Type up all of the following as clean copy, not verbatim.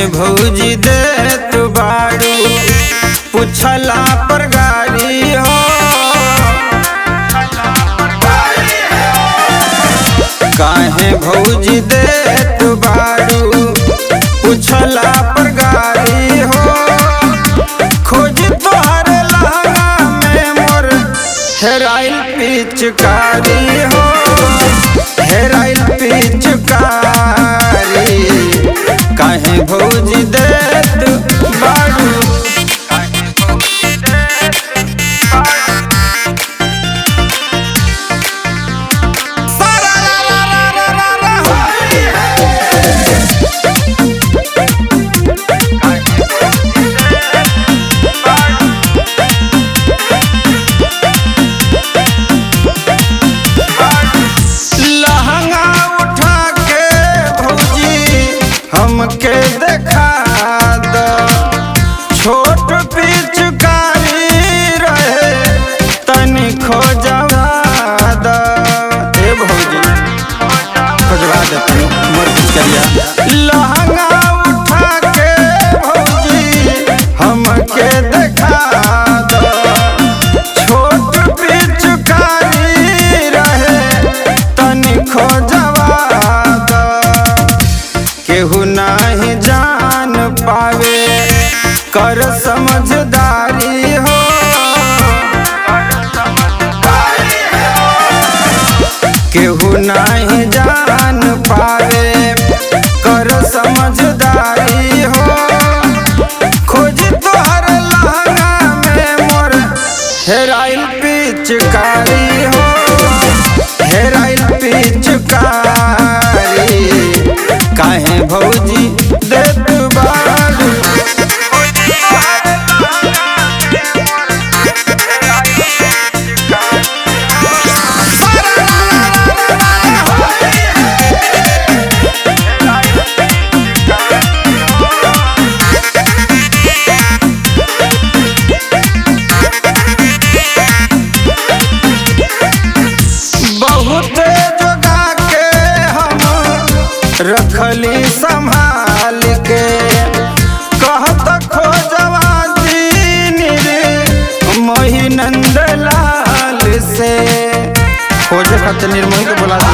काहे भौजी देत बाड़ू पुछला पर गाड़ी हो। काहे भौजी देत बाड़ू पुछला पर गाड़ी हो। खोज तोहर लहंगा में मोर हेराइल पिचकारी हो। हेराइल पिचकारी काहे भौजी देत बाड़ू। हमके देखा द छोट पिचकारी रहे तनी खोजवा द। ए भौजी खोजवा दे तनी मोर पिचकारिया। लहंगा उठा के भौजी हमके देखा द छोट पिचकारी रहे तनी खोजवा द। केहू नाही जान पावे कर समझदारी हो। केहू नाही जान पावे कर समझदारी हो। खोज तोहर लहंगा में मोर हेराइल पिचकारी हो। हेराइल पिचकारी काहे भौजी देत बाड़ू। बहुत जगह के हम रखली संभाल के कहत खोजवा दीनी रे मोही नंदलाल से। खोजे खातिर निर्मोही के बोला दी।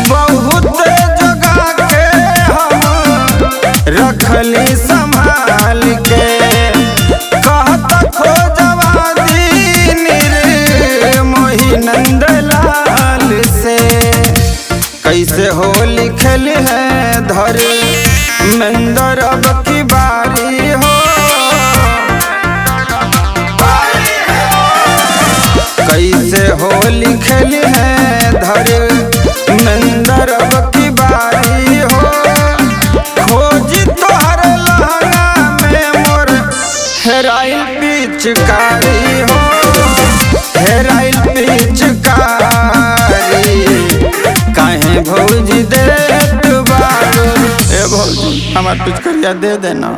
बहुत जगह के हम रखली संभाल के कहत खोजवा दीनी रे मोही नंदलाल से। कैसे होली खेल है धर मंदर अब की बारी हो। कैसे होली खेल है धर मंदर अब की बारी हो। खोज तोहर लहंगा में मोर हेराइल पिचकारी हो। हेराइल पिचकारी काहे भौजी देत बाड़ू। ए भौजी हमार पिचकारिया दे देना।